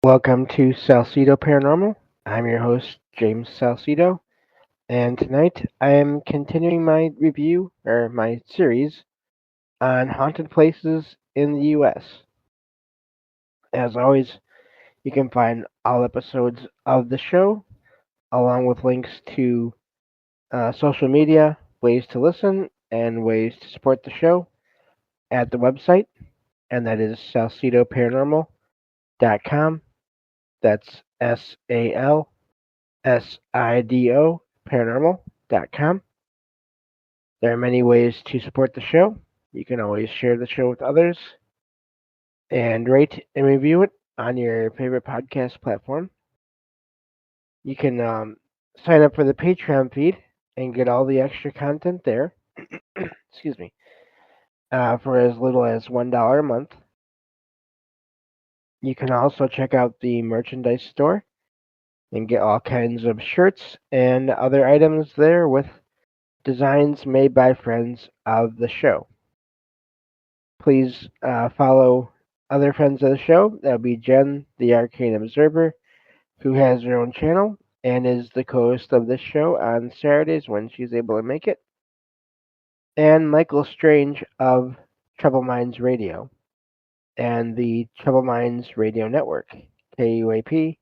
Welcome to Salsido Paranormal. I'm your host, James Salsido, and tonight I am continuing my review, or my series, on haunted places in the U.S. As always, you can find all episodes of the show, along with links to social media, ways to listen, and ways to support the show at the website, and that is salsidoparanormal.com. That's SALSIDO paranormal.com. There are many ways to support the show. You can always share the show with others and rate and review it on your favorite podcast platform. You can sign up for the Patreon feed and get all the extra content there. Excuse me. For as little as $1 a month. You can also check out the merchandise store and get all kinds of shirts and other items there with designs made by friends of the show. Please follow other friends of the show. That would be Jen, the Arcane Observer, who has her own channel and is the co-host of this show on Saturdays when she's able to make it, and Michael Strange of Trouble Minds Radio and the Trouble Minds Radio Network, KUAP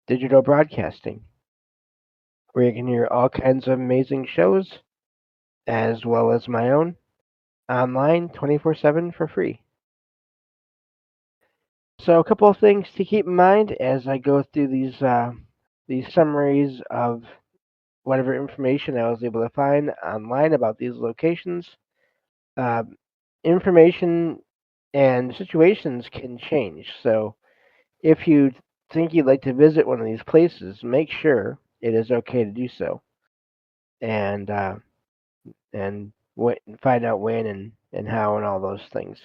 Digital Broadcasting, where you can hear all kinds of amazing shows, as well as my own, online 24/7 for free. So a couple of things to keep in mind as I go through these summaries of whatever information I was able to find online about these locations. Uh, Information and situations can change. So if you think you'd like to visit one of these places, make sure it is okay to do so, and find out when and how and all those things.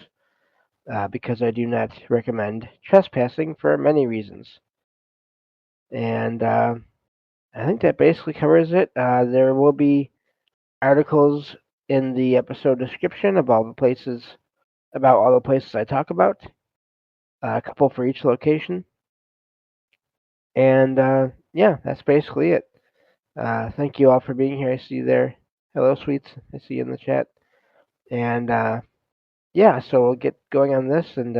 Because I do not recommend trespassing for many reasons. And I think that basically covers it. There will be articles in the episode description of all the places about all the places I talk about, a couple for each location. And yeah, that's basically it. Thank you all for being here. I see you there. Hello, sweets. I see you in the chat. And yeah, so we'll get going on this and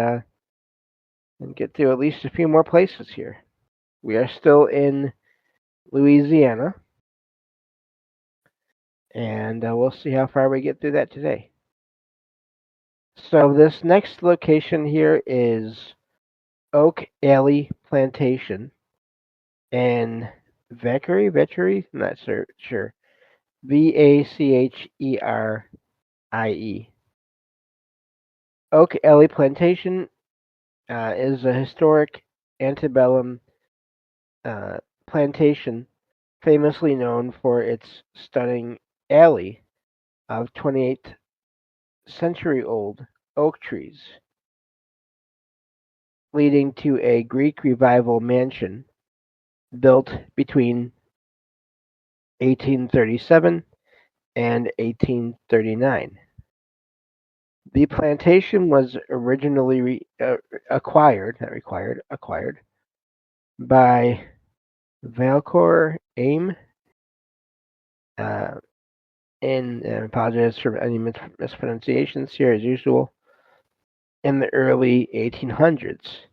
get through at least a few more places here. We are still in Louisiana, and we'll see how far we get through that today. So this next location here is Oak Alley Plantation in Vacherie, I'm not sure. Vacherie. Oak Alley Plantation is a historic antebellum plantation famously known for its stunning alley of 28th century old oak trees, leading to a Greek Revival mansion built between 1837 and 1839. The plantation was originally acquired by Valcor Aim, uh, and I apologize for any mispronunciations here as usual, in the early 1800s,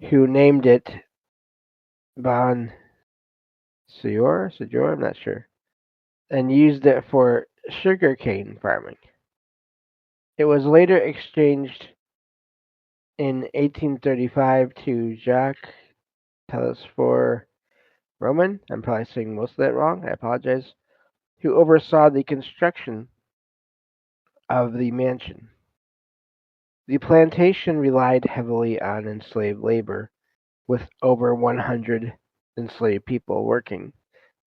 who named it Bon Sejour, I'm not sure, and used it for sugarcane farming. It was later exchanged in 1835 to Jacques Telesphore Roman, I'm probably saying most of that wrong, I apologize, who oversaw the construction of the mansion. The plantation relied heavily on enslaved labor, with over 100 enslaved people working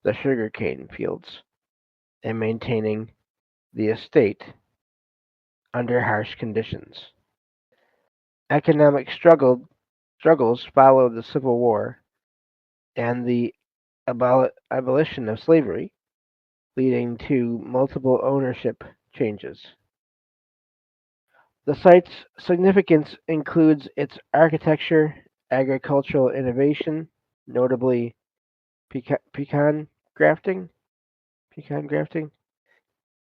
the sugarcane fields and maintaining the estate under harsh conditions. Economic struggles followed the Civil War and the abolition of slavery, leading to multiple ownership changes. The site's significance includes its architecture agricultural innovation, notably pecan grafting, pecan grafting,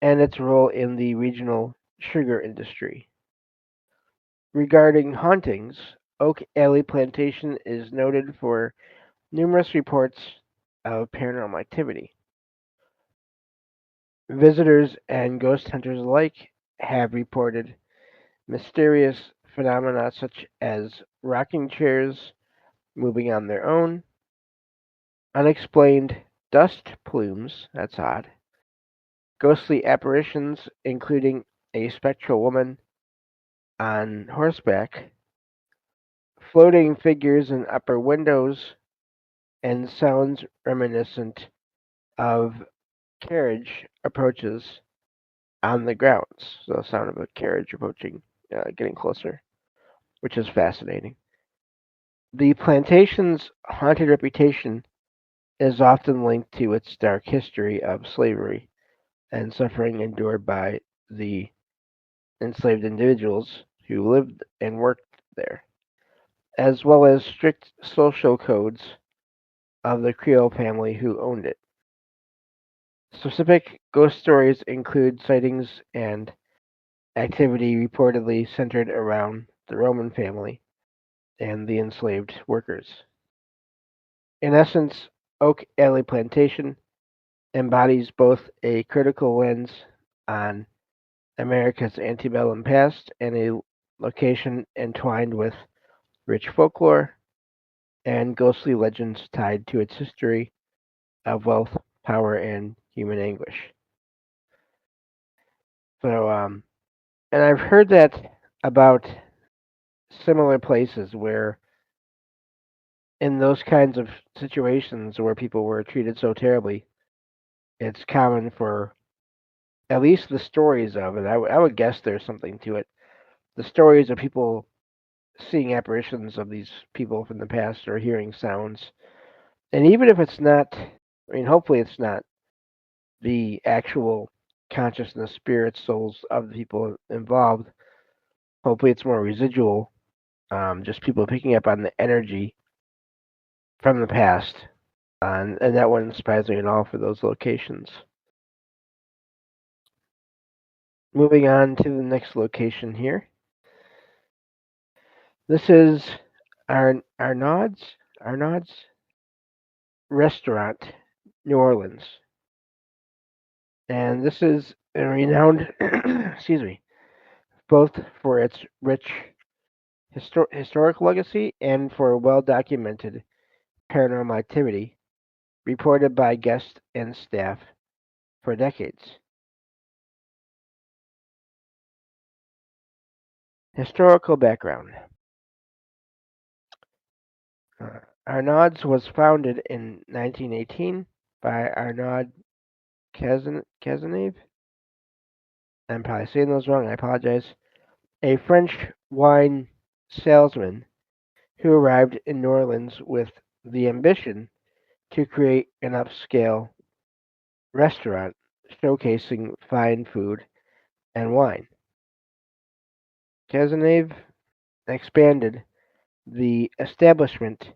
and its role in the regional sugar industry. Regarding hauntings, Oak Alley Plantation is noted for numerous reports of paranormal activity. Visitors and ghost hunters alike have reported mysterious phenomena such as rocking chairs moving on their own, unexplained dust plumes, that's odd, ghostly apparitions including a spectral woman on horseback, floating figures in upper windows, and sounds reminiscent of carriage approaches on the grounds. So the sound of a carriage approaching, getting closer, which is fascinating. The plantation's haunted reputation is often linked to its dark history of slavery and suffering endured by the enslaved individuals who lived and worked there, as well as strict social codes of the Creole family who owned it. Specific ghost stories include sightings and activity reportedly centered around the Roman family and the enslaved workers. In essence, Oak Alley Plantation embodies both a critical lens on America's antebellum past and a location entwined with rich folklore and ghostly legends tied to its history of wealth, power, and human anguish. So, and I've heard that about similar places where, in those kinds of situations where people were treated so terribly, it's common for at least the stories of it. I would guess there's something to it. The stories of people seeing apparitions of these people from the past or hearing sounds. And even if it's not, I mean, hopefully it's not the actual consciousness, spirits, souls of the people involved. Hopefully it's more residual, just people picking up on the energy from the past. And that wouldn't surprise me at all for those locations. Moving on to the next location here. This is Arnaud's Restaurant, New Orleans. And this is renowned, excuse me, both for its rich historic legacy and for well documented paranormal activity reported by guests and staff for decades. Historical background. Arnaud's was founded in 1918 by Arnaud Cazenave. I'm probably saying those wrong, I apologize. A French wine salesman who arrived in New Orleans with the ambition to create an upscale restaurant showcasing fine food and wine. Cazenave expanded the establishment,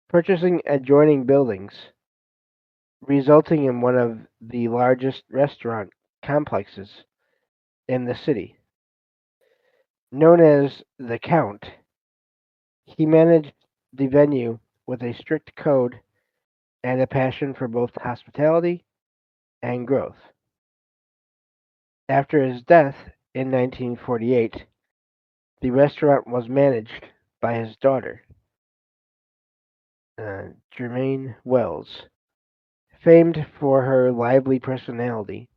purchasing adjoining buildings, resulting in one of the largest restaurant complexes in the city. Known as the Count, he managed the venue with a strict code and a passion for both hospitality and growth. After his death in 1948, the restaurant was managed by his daughter, Germaine Wells, famed for her lively personality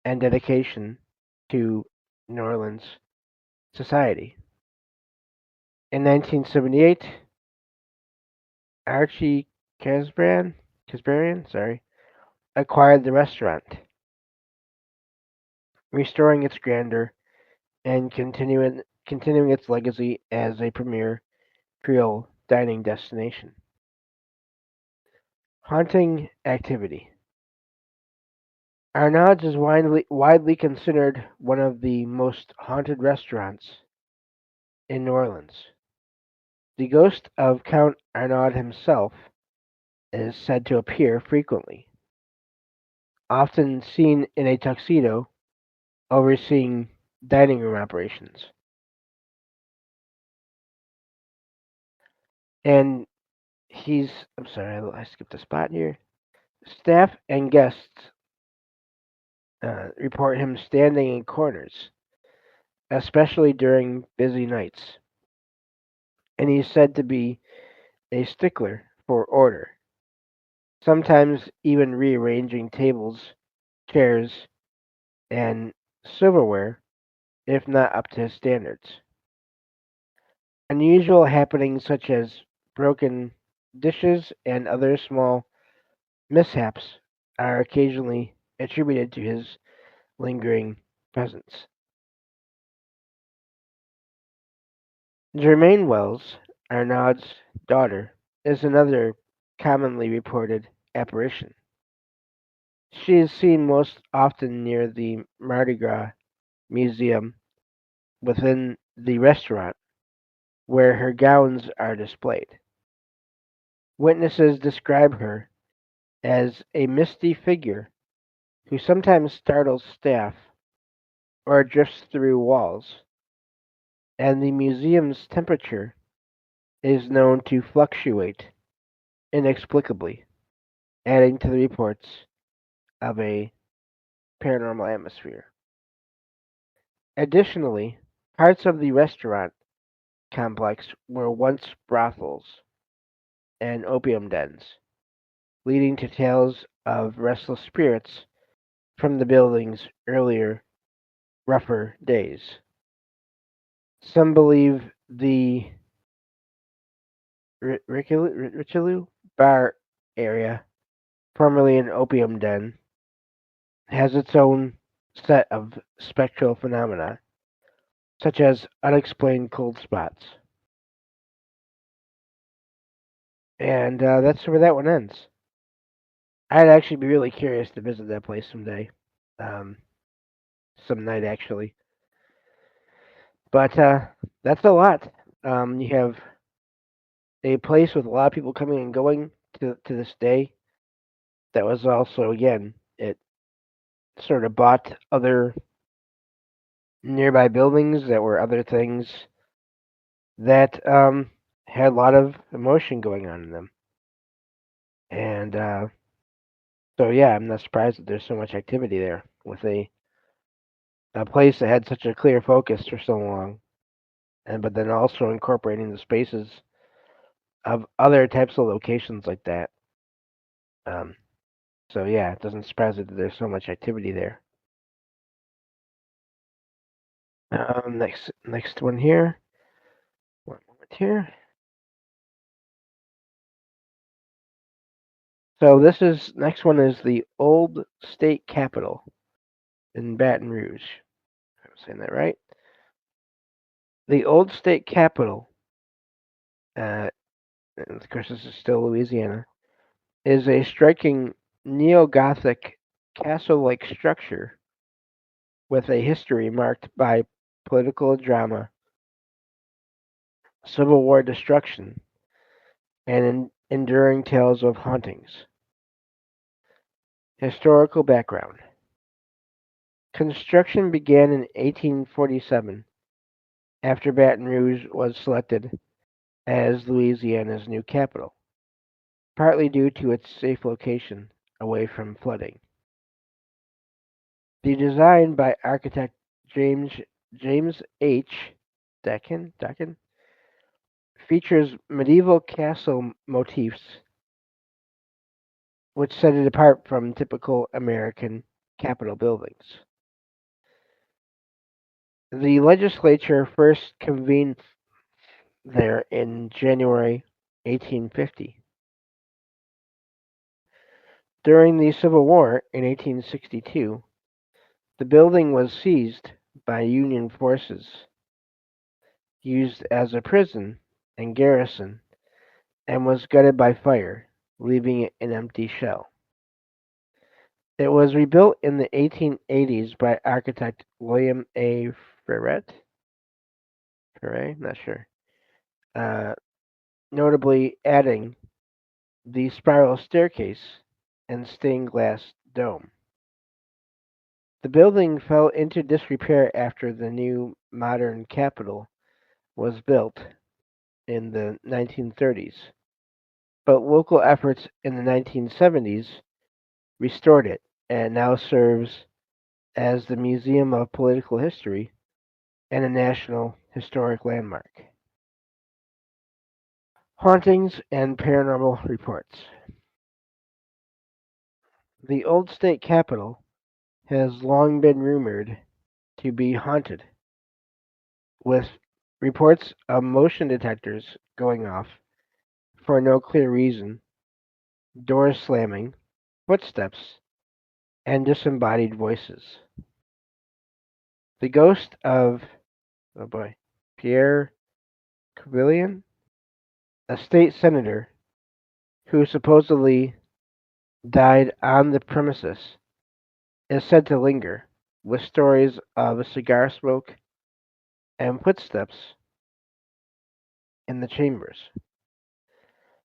and dedication to New Orleans society. In 1978, Archie Casbarian, acquired the restaurant, restoring its grandeur and continuing its legacy as a premier Creole dining destination. Haunting activity. Arnaud's is widely considered one of the most haunted restaurants in New Orleans. The ghost of Count Arnaud himself is said to appear frequently, often seen in a tuxedo overseeing dining room operations. And I'm sorry, I skipped a spot here. Staff and guests report him standing in corners, especially during busy nights. And he's said to be a stickler for order, sometimes even rearranging tables, chairs, and silverware if not up to his standards. Unusual happenings such as broken dishes and other small mishaps are occasionally attributed to his lingering presence. Germaine Wells, Arnaud's daughter, is another commonly reported apparition. She is seen most often near the Mardi Gras Museum within the restaurant where her gowns are displayed. Witnesses describe her as a misty figure who sometimes startles staff or drifts through walls, and the museum's temperature is known to fluctuate inexplicably, adding to the reports of a paranormal atmosphere. Additionally, parts of the restaurant complex were once brothels and opium dens, leading to tales of restless spirits from the building's earlier, rougher days. Some believe the Richelieu bar area, formerly an opium den, has its own set of spectral phenomena, such as unexplained cold spots. And that's where that one ends. I'd actually be really curious to visit that place someday. Um, some night, actually. But that's a lot. You have a place with a lot of people coming and going to this day. That was also, again, it sort of bought other nearby buildings that were other things that had a lot of emotion going on in them. And so, yeah, I'm not surprised that there's so much activity there with a place that had such a clear focus for so long, and but then also incorporating the spaces of other types of locations like that. Um, so, yeah, it doesn't surprise me that there's so much activity there. Next one here. One moment here. So next one is the old state capitol in Baton Rouge. I'm saying that right. The old state capitol, and of course this is still Louisiana, is a striking neo-Gothic castle-like structure with a history marked by political drama, Civil War destruction, and enduring tales of hauntings. Historical background. Construction began in 1847 after Baton Rouge was selected as Louisiana's new capital, partly due to its safe location away from flooding. The design by architect James H. Decken features medieval castle motifs which set it apart from typical American capitol buildings. The legislature first convened there in January 1850. During the Civil War in 1862, the building was seized by Union forces, used as a prison and garrison, and was gutted by fire, leaving it an empty shell. It was rebuilt in the 1880s by architect William A. Ferret. Ferret, not sure. notably adding the spiral staircase and stained glass dome. The building fell into disrepair after the new modern Capitol was built in the 1930s, but local efforts in the 1970s restored it and now serves as the Museum of Political History and a National Historic Landmark. Hauntings and Paranormal Reports. The old state capitol has long been rumored to be haunted, with reports of motion detectors going off for no clear reason, doors slamming, footsteps, and disembodied voices. The ghost of, oh boy, Pierre Quillian, a state senator who supposedly died on the premises, is said to linger, with stories of cigar smoke and footsteps in the chambers.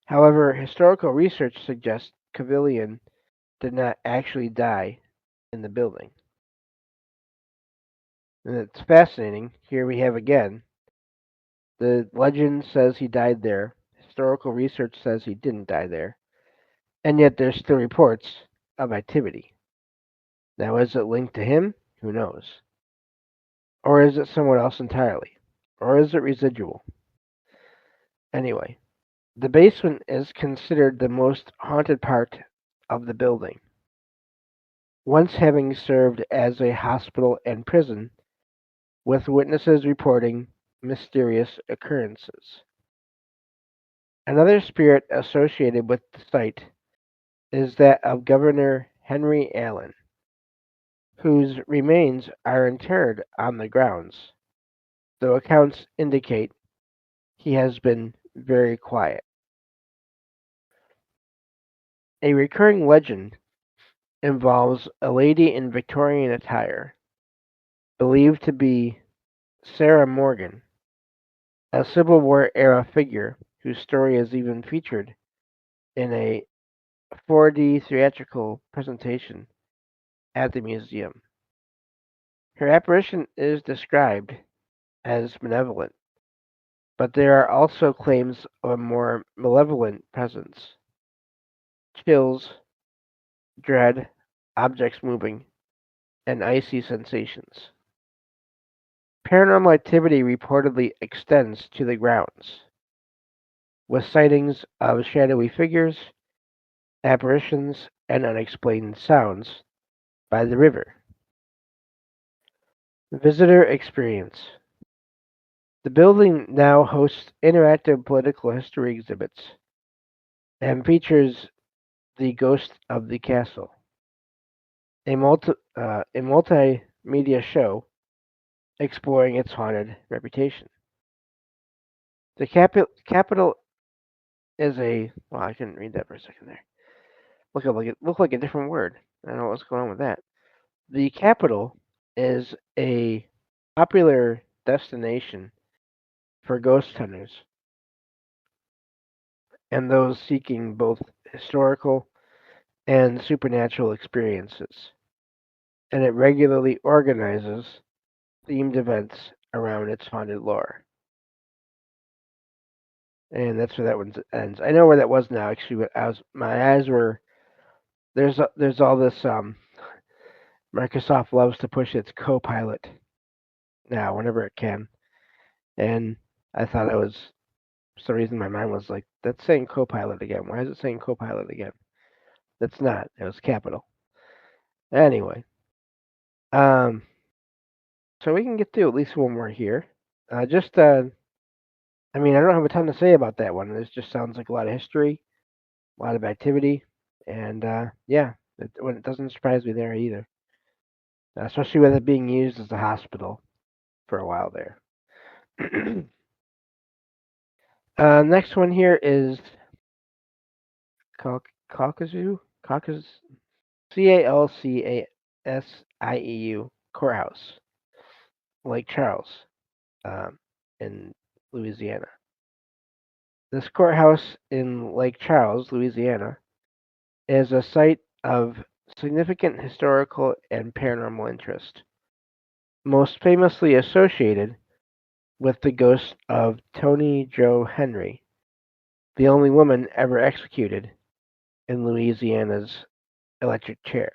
However, historical research suggests Quillian did not actually die in the building. And it's fascinating. Here we have again the legend says he died there. Historical research says he didn't die there. And yet there's still reports of activity. Now, is it linked to him? Who knows? Or is it someone else entirely? Or is it residual? Anyway, the basement is considered the most haunted part of the building, once having served as a hospital and prison, with witnesses reporting mysterious occurrences. Another spirit associated with the site is that of Governor Henry Allen, whose remains are interred on the grounds, though accounts indicate he has been very quiet. A recurring legend involves a lady in Victorian attire, believed to be Sarah Morgan, a Civil War era figure whose story is even featured in a 4D theatrical presentation at the museum. Her apparition is described as benevolent, but there are also claims of a more malevolent presence: chills, dread, objects moving, and icy sensations. Paranormal activity reportedly extends to the grounds, with sightings of shadowy figures, apparitions, and unexplained sounds by the river. Visitor experience. The building now hosts interactive political history exhibits and features the Ghost of the Castle, a multimedia show exploring its haunted reputation. The capital is a, well, I couldn't read that for a second there. Looked like a different word. I don't know what's going on with that. The capital is a popular destination for ghost hunters and those seeking both historical and supernatural experiences, and it regularly organizes themed events around its haunted lore. And that's where that one ends. I know where that was now. Actually, my eyes were there's all this. Microsoft loves to push its Copilot now whenever it can, and I thought it was for some reason my mind was like, that's saying Copilot again. Why is it saying Copilot again? That's not. It was capital. Anyway, um, so we can get through at least one more here. I mean, I don't have a ton to say about that one. This just sounds like a lot of history, a lot of activity, and yeah, it doesn't surprise me there either, especially with it being used as a hospital for a while there. Next one here is Caucasus, Calcasieu Courthouse, Lake Charles, um, in Louisiana. This courthouse in Lake Charles, Louisiana, is a site of significant historical and paranormal interest, most famously associated with the ghost of Toni Jo Henry, the only woman ever executed in Louisiana's electric chair.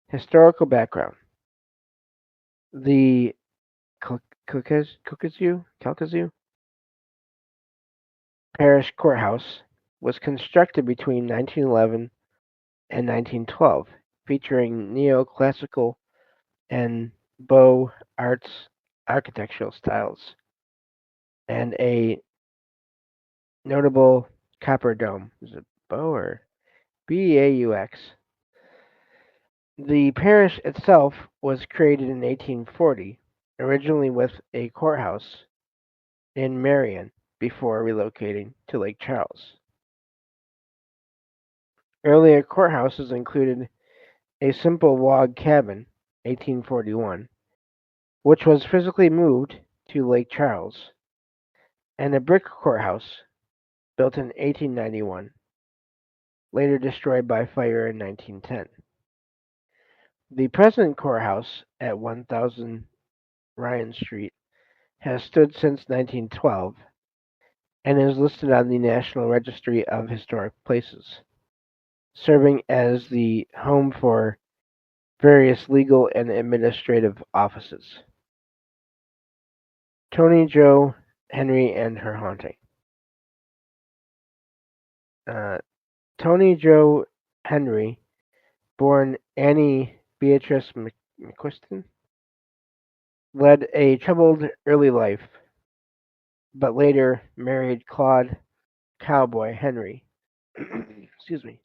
Historical background: the Calcasieu Parish Courthouse was constructed between 1911 and 1912, featuring neoclassical and Beaux Arts architectural styles, and a notable copper dome. Is it Beaux or Baux? The parish itself was created in 1840, originally with a courthouse in Marion before relocating to Lake Charles. Earlier courthouses included a simple log cabin, 1841, which was physically moved to Lake Charles, and a brick courthouse built in 1891, later destroyed by fire in 1910. The present courthouse at 1000 Ryan Street has stood since 1912 and is listed on the National Registry of Historic Places, serving as the home for various legal and administrative offices. Toni Jo Henry and her haunting. Uh, Toni Jo Henry, born Annie Beatrice McQuiston, led a troubled early life, but later married Claude Cowboy Henry, excuse me,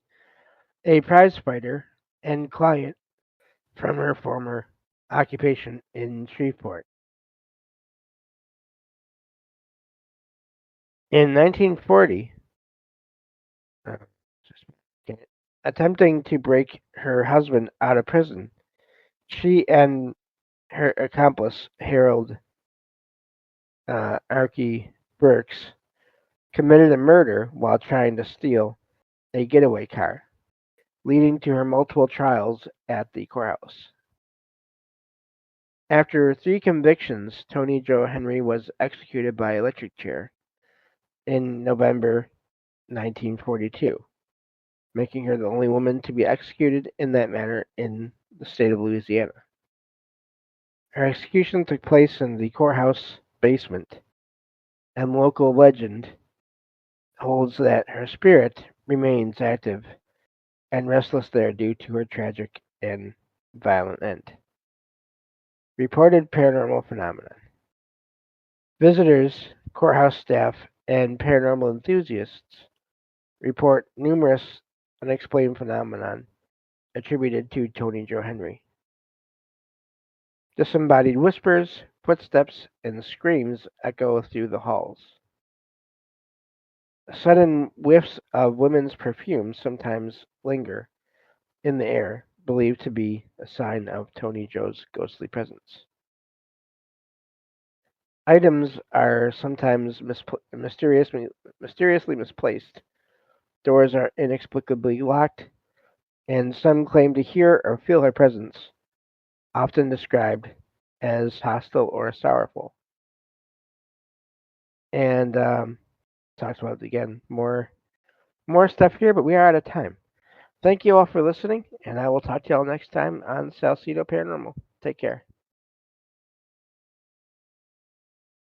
a prize fighter and client from her former occupation in Shreveport. In 1940, uh, attempting to break her husband out of prison, she and her accomplice, Harold Archie Burks, committed a murder while trying to steal a getaway car, leading to her multiple trials at the courthouse. After 3 convictions, Toni Jo Henry was executed by electric chair in November 1942, making her the only woman to be executed in that manner in the state of Louisiana. Her execution took place in the courthouse basement, and local legend holds that her spirit remains active and restless there due to her tragic and violent end. Reported paranormal phenomena. Visitors, courthouse staff, and paranormal enthusiasts report numerous unexplained phenomena attributed to Toni Jo Henry. Disembodied whispers, footsteps, and screams echo through the halls. Sudden whiffs of women's perfume sometimes linger in the air, believed to be a sign of Toni Jo's ghostly presence. Items are sometimes mysteriously misplaced. Doors are inexplicably locked, and some claim to hear or feel her presence, often described as hostile or sorrowful. And talks about it again. More stuff here, but we are out of time. Thank you all for listening, and I will talk to y'all next time on Salsido Paranormal. Take care.